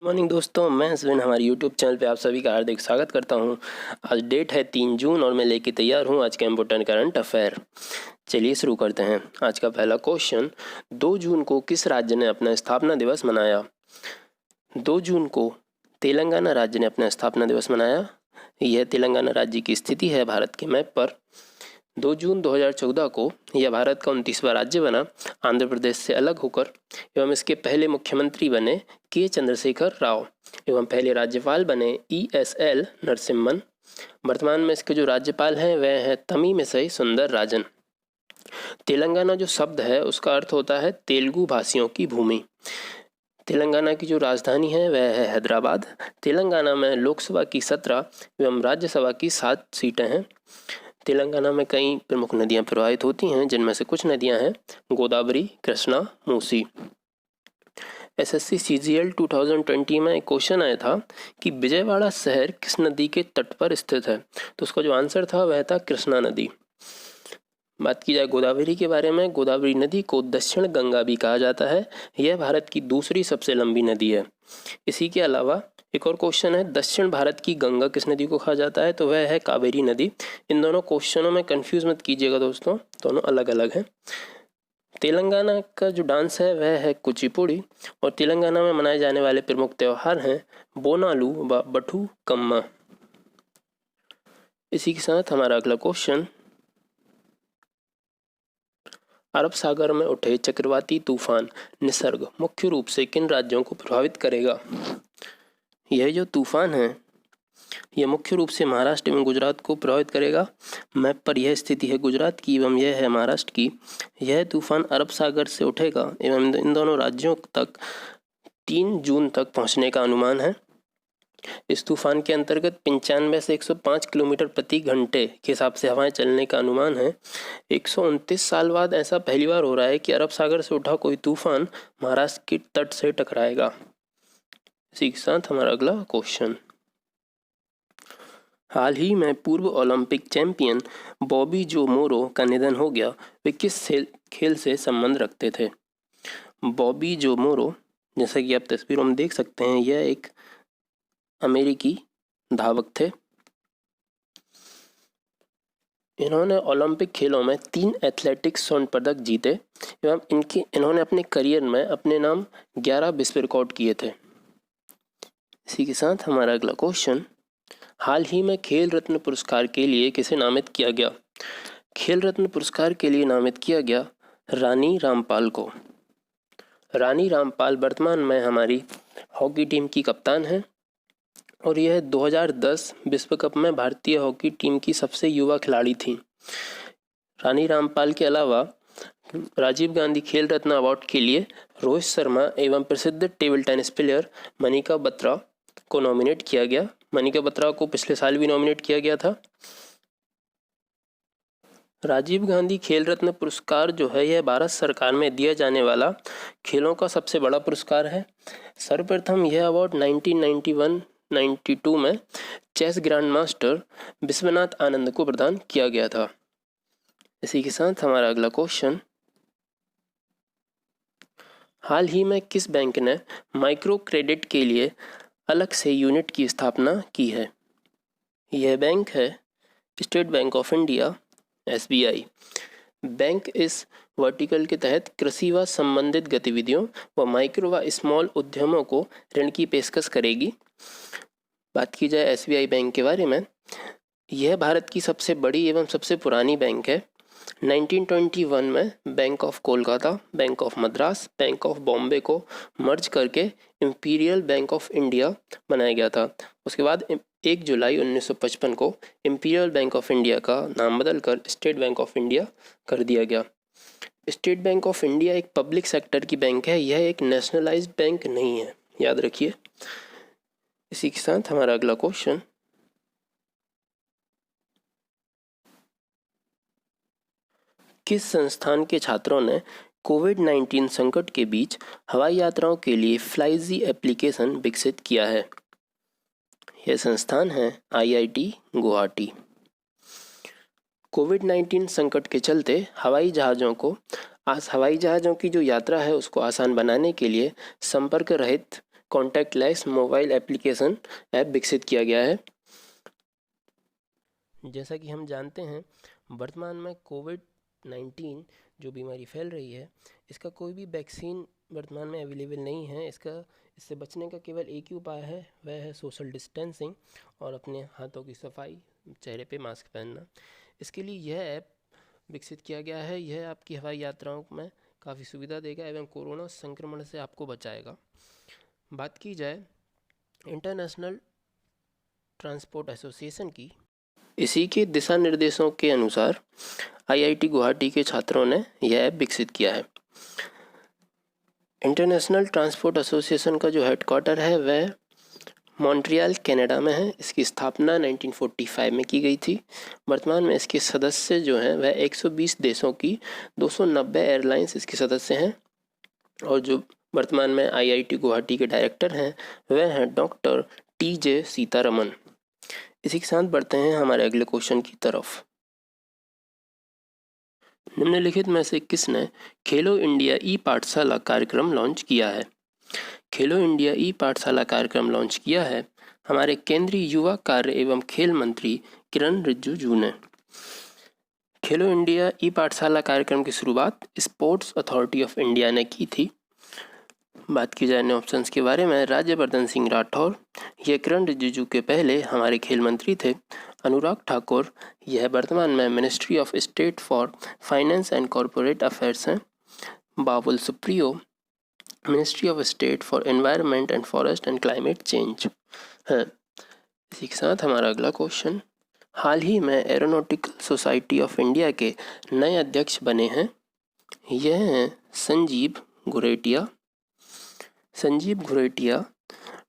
Morning दोस्तों, मैं अश्विन हमारे यूट्यूब चैनल पे आप सभी का हार्दिक स्वागत करता हूं। आज डेट है 3 जून और मैं लेके तैयार हूं आज का इम्पोर्टेंट करंट अफेयर। चलिए शुरू करते हैं। आज का पहला क्वेश्चन, 2 जून को किस राज्य ने अपना स्थापना दिवस मनाया? 2 जून को तेलंगाना राज्य ने अपना स्थापना दिवस मनाया। यह तेलंगाना राज्य की स्थिति है भारत के मैप पर। 2 जून 2014 को यह भारत का 29वां राज्य बना, आंध्र प्रदेश से अलग होकर, एवं इसके पहले मुख्यमंत्री बने के चंद्रशेखर राव एवं पहले राज्यपाल बने ESL नरसिम्हन। वर्तमान में इसके जो राज्यपाल हैं वह हैं तमिमसई सुंदरराजन। तेलंगाना जो शब्द है उसका अर्थ होता है तेलुगु भाषियों की भूमि। तेलंगाना की जो राजधानी है वह है हैदराबाद। तेलंगाना में लोकसभा की 17 एवं राज्यसभा की 7 सीटें हैं। तेलंगाना में कई प्रमुख नदियां प्रवाहित होती हैं, जिनमें से कुछ नदियां हैं गोदावरी, कृष्णा, मूसी। SSC CGL 2020 में एक क्वेश्चन आया था कि विजयवाड़ा शहर किस नदी के तट पर स्थित है, तो उसका जो आंसर था वह था कृष्णा नदी। बात की जाए गोदावरी के बारे में, गोदावरी नदी को दक्षिण गंगा भी कहा जाता है। यह भारत की दूसरी सबसे लंबी नदी है। इसी के अलावा एक और क्वेश्चन है, दक्षिण भारत की गंगा किस नदी को कहा जाता है, तो वह है कावेरी नदी। इन दोनों क्वेश्चनों में कंफ्यूज मत कीजिएगा दोस्तों, दोनों अलग अलग हैं। तेलंगाना का जो डांस है वह है कुचिपुड़ी और तेलंगाना में मनाए जाने वाले प्रमुख त्योहार हैं बोनालू व बठू कम्मा। इसी के साथ हमारा अगला क्वेश्चन, अरब सागर में उठे चक्रवाती तूफान निसर्ग मुख्य रूप से किन राज्यों को प्रभावित करेगा? यह जो तूफान है यह मुख्य रूप से महाराष्ट्र एवं गुजरात को प्रभावित करेगा। मैप पर यह स्थिति है गुजरात की एवं यह है महाराष्ट्र की। यह तूफान अरब सागर से उठेगा एवं इन दोनों राज्यों तक 3 जून तक पहुंचने का अनुमान है। इस तूफान के अंतर्गत 95 से 105 किलोमीटर प्रति घंटे के हिसाब से हवाएं चलने का अनुमान है। 129 साल बाद ऐसा पहली बार हो रहा है कि अरब सागर से उठा कोई तूफान महाराष्ट्र के तट से टकराएगा। इसी के साथ हमारा अगला क्वेश्चन, हाल ही में पूर्व ओलंपिक चैंपियन बॉबी जो मोरो का निधन हो गया। वे किस खेल से संबंध रखते थे? बॉबी जो मोरो, जैसा कि आप तस्वीरों में देख सकते हैं, यह एक अमेरिकी धावक थे। इन्होंने ओलंपिक खेलों में 3 एथलेटिक्स स्वर्ण पदक जीते एवं इन्होंने अपने करियर में अपने नाम 11 विश्व रिकॉर्ड किए थे। इसी के साथ हमारा अगला क्वेश्चन, हाल ही में खेल रत्न पुरस्कार के लिए किसे नामित किया गया? खेल रत्न पुरस्कार के लिए नामित किया गया रानी रामपाल को। रानी रामपाल वर्तमान में हमारी हॉकी टीम की कप्तान है और यह 2010 विश्व कप में भारतीय हॉकी टीम की सबसे युवा खिलाड़ी थी। रानी रामपाल के अलावा राजीव गांधी खेल रत्न अवार्ड के लिए रोहित शर्मा एवं प्रसिद्ध table tennis player Manika Batra को नॉमिनेट किया गया। मनिका बत्रा को पिछले साल भी नॉमिनेट किया गया था। राजीव गांधी खेल रत्न पुरस्कार जो है यह भारत सरकार में दिया जाने वाला खेलों का सबसे बड़ा पुरस्कार है। सर्वप्रथम यह अवार्ड 1991-92 में chess grand master Vishwanath Anand को प्रदान किया गया था। इसी के साथ हमारा अगला क्वेश्चन, हाल ही में किस बैंक ने माइक्रो क्रेडिट के लिए अलग से यूनिट की स्थापना की है? यह बैंक है state bank of India SBI। Bank इस वर्टिकल के तहत कृषि व संबंधित गतिविधियों व माइक्रो व स्मॉल उद्यमों को ऋण की पेशकश करेगी। बात की जाए SBI बैंक के बारे में, यह भारत की सबसे बड़ी एवं सबसे पुरानी बैंक है। 1921 में bank of Kolkata, bank of Madras, bank of Bombay को मर्ज करके इंपीरियल बैंक ऑफ इंडिया बनाया गया था। उसके बाद 1 जुलाई 1955 को इंपीरियल बैंक ऑफ इंडिया का नाम बदलकर स्टेट बैंक ऑफ इंडिया कर दिया गया। स्टेट बैंक ऑफ इंडिया एक पब्लिक सेक्टर की बैंक है, यह एक नेशनलाइज्ड बैंक नहीं है, याद रखिए। इसी के साथ हमारा अगला क्वेश्चन, किस संस्थान के छात्रों ने कोविड-19 संकट के बीच हवाई यात्राओं के लिए फ्लाईजी एप्लीकेशन विकसित किया है? यह संस्थान है IIT गुवाहाटी। कोविड-19 संकट के चलते हवाई जहाज़ों की जो यात्रा है उसको आसान बनाने के लिए संपर्क रहित कॉन्टैक्टलेस मोबाइल एप्लीकेशन ऐप विकसित किया गया है। जैसा कि हम जानते हैं, वर्तमान में कोविड-19 जो बीमारी फैल रही है, इसका कोई भी वैक्सीन वर्तमान में अवेलेबल नहीं है। इससे बचने का केवल एक ही उपाय है, वह है सोशल डिस्टेंसिंग और अपने हाथों की सफाई, चेहरे पे मास्क पहनना। इसके लिए यह ऐप विकसित किया गया है। यह आपकी हवाई यात्राओं में काफ़ी सुविधा देगा एवं कोरोना संक्रमण से आपको बचाएगा। बात की जाए इंटरनेशनल ट्रांसपोर्ट एसोसिएशन की, इसी के दिशा निर्देशों के अनुसार IIT गुवाहाटी के छात्रों ने यह ऐप विकसित किया है। इंटरनेशनल ट्रांसपोर्ट एसोसिएशन का जो हेडक्वार्टर है वह मॉन्ट्रियल कनाडा में है। इसकी स्थापना 1945 में की गई थी। वर्तमान में इसके सदस्य जो हैं वह 120 देशों की 290 एयरलाइंस इसके सदस्य हैं। और जो वर्तमान में IIT गुवाहाटी के डायरेक्टर हैं वह हैं डॉक्टर TJ सीतारमन। इसी के साथ बढ़ते हैं हमारे अगले क्वेश्चन की तरफ। निम्नलिखित में से किसने खेलो इंडिया ई पाठशाला कार्यक्रम लॉन्च किया है? खेलो इंडिया ई पाठशाला कार्यक्रम लॉन्च किया है हमारे केंद्रीय युवा कार्य एवं खेल मंत्री किरण रिजिजू ने। खेलो इंडिया ई पाठशाला कार्यक्रम की शुरुआत स्पोर्ट्स अथॉरिटी ऑफ इंडिया ने की थी। बात की जाए ऑप्शंस के बारे में, राज्यवर्धन सिंह राठौर, यह किरण रिजिजू के पहले हमारे खेल मंत्री थे। अनुराग ठाकुर, यह वर्तमान में ministry of state for finance and corporate affairs हैं। Babul Supriyo, ministry of state for environment and forest and climate change है। इसी के साथ हमारा अगला क्वेश्चन, हाल ही में एरोनॉटिकल सोसाइटी ऑफ इंडिया के नए अध्यक्ष बने हैं। यह हैं संजीव घुरेटिया। संजीव घुरेटिया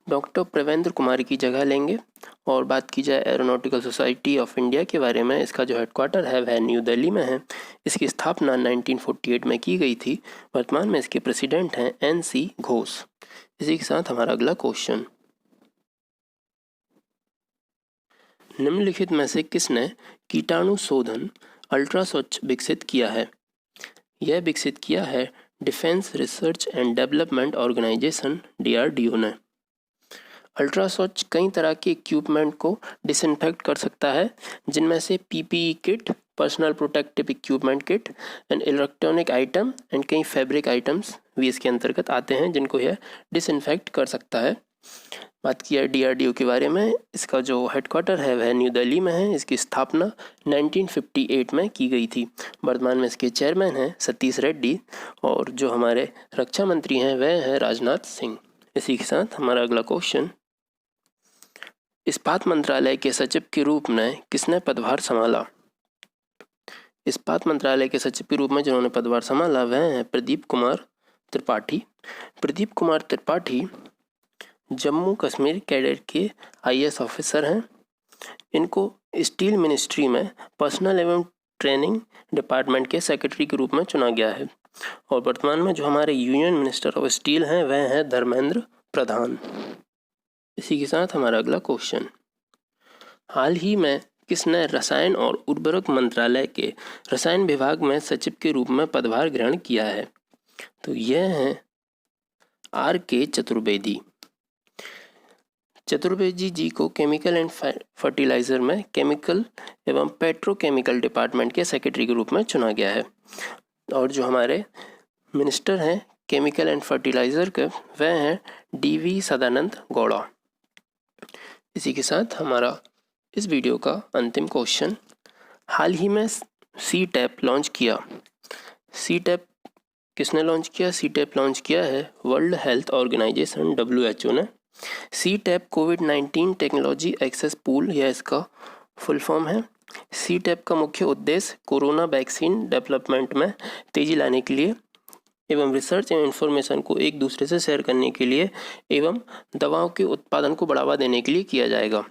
डॉक्टर प्रवेंद्र कुमार की जगह लेंगे। और बात की जाए एरोनॉटिकल सोसाइटी ऑफ इंडिया के बारे में, इसका जो हेडक्वार्टर है वह न्यू दिल्ली में है। इसकी स्थापना 1948 में की गई थी। वर्तमान में इसके प्रेसिडेंट हैं NC घोष। इसी के साथ हमारा अगला क्वेश्चन, निम्नलिखित में से किसने कीटाणु शोधन अल्ट्रा स्वच्छ विकसित किया है? यह विकसित किया है defence research and development organisation DRDO ने। अल्ट्रा स्वच्छ कई तरह के इक्विपमेंट को डिसइंफेक्ट कर सकता है, जिनमें से PPE kit, personal protective equipment kit and electronic item and कई फैब्रिक आइटम्स भी इसके अंतर्गत आते हैं, जिनको यह डिसइंफेक्ट कर सकता है। बात किया DRDO के बारे में, इसका जो हेडक्वार्टर है वह न्यू दिल्ली में है। इसकी स्थापना 1958 में की गई थी। वर्तमान में इसके चेयरमैन हैं सतीश रेड्डी और जो हमारे रक्षा मंत्री हैं वह हैं राजनाथ सिंह। इसी के साथ हमारा अगला क्वेश्चन, इस्पात मंत्रालय के सचिव के रूप में किसने पदभार संभाला? इस्पात मंत्रालय के सचिव के रूप में जिन्होंने पदभार संभाला वह हैं प्रदीप कुमार त्रिपाठी। प्रदीप कुमार त्रिपाठी जम्मू कश्मीर कैडर के IAS ऑफिसर हैं। इनको स्टील मिनिस्ट्री में पर्सनल एवं ट्रेनिंग डिपार्टमेंट के सेक्रेटरी के रूप में चुना गया है। और वर्तमान में जो हमारे यूनियन मिनिस्टर ऑफ स्टील हैं वह हैं धर्मेंद्र प्रधान। इसी के साथ हमारा अगला क्वेश्चन, हाल ही में किसने रसायन और उर्वरक मंत्रालय के रसायन विभाग में सचिव के रूप में पदभार ग्रहण किया है? तो यह हैं RK चतुर्वेदी। चतुर्वेदी जी को केमिकल एंड फर्टिलाइजर में केमिकल एवं पेट्रोकेमिकल डिपार्टमेंट के सेक्रेटरी के रूप में चुना गया है। और जो हमारे मिनिस्टर हैं केमिकल एंड फर्टिलाइजर के वह हैं DV सदानंद गौड़ा। इसी के साथ हमारा इस वीडियो का अंतिम क्वेश्चन, हाल ही में CTAP लॉन्च किया। CTAP किसने लॉन्च किया? CTAP लॉन्च किया है वर्ल्ड हेल्थ ऑर्गेनाइजेशन WHO ने। CTAP कोविड-19 टेक्नोलॉजी एक्सेस पूल, यह इसका फुल फॉर्म है। CTAP का मुख्य उद्देश्य कोरोना वैक्सीन डेवलपमेंट में तेजी लाने के लिए एवं रिसर्च एवं इंफॉर्मेशन को एक दूसरे से शेयर करने के लिए एवं दवाओं के उत्पादन को बढ़ावा देने के लिए किया जाएगा।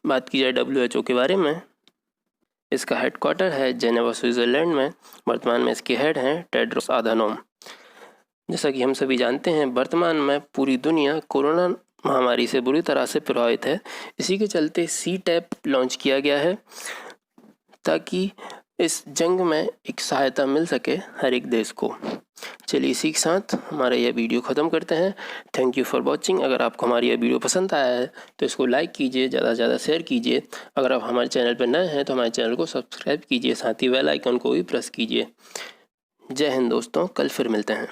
बात की जाए WHO के बारे में, इसका हेडक्वार्टर है जेनेवा स्विट्जरलैंड में। वर्तमान में इसके हेड हैं टेड्रोस अधानोम। जैसा कि हम सभी जानते हैं, वर्तमान में पूरी दुनिया कोरोना महामारी से बुरी तरह से प्रभावित है। इसी के चलते CTAP लॉन्च किया गया है ताकि इस जंग में एक सहायता मिल सके हर एक देश को। चलिए इसी के साथ हमारा यह वीडियो ख़त्म करते हैं। Thank you for watching. अगर आपको हमारी यह वीडियो पसंद आया है तो इसको लाइक कीजिए, ज़्यादा से ज़्यादा शेयर कीजिए। अगर आप हमारे चैनल पर नए हैं तो हमारे चैनल को सब्सक्राइब कीजिए, साथ ही बेल आइकन को भी प्रेस कीजिए। जय हिंद दोस्तों, कल फिर मिलते हैं।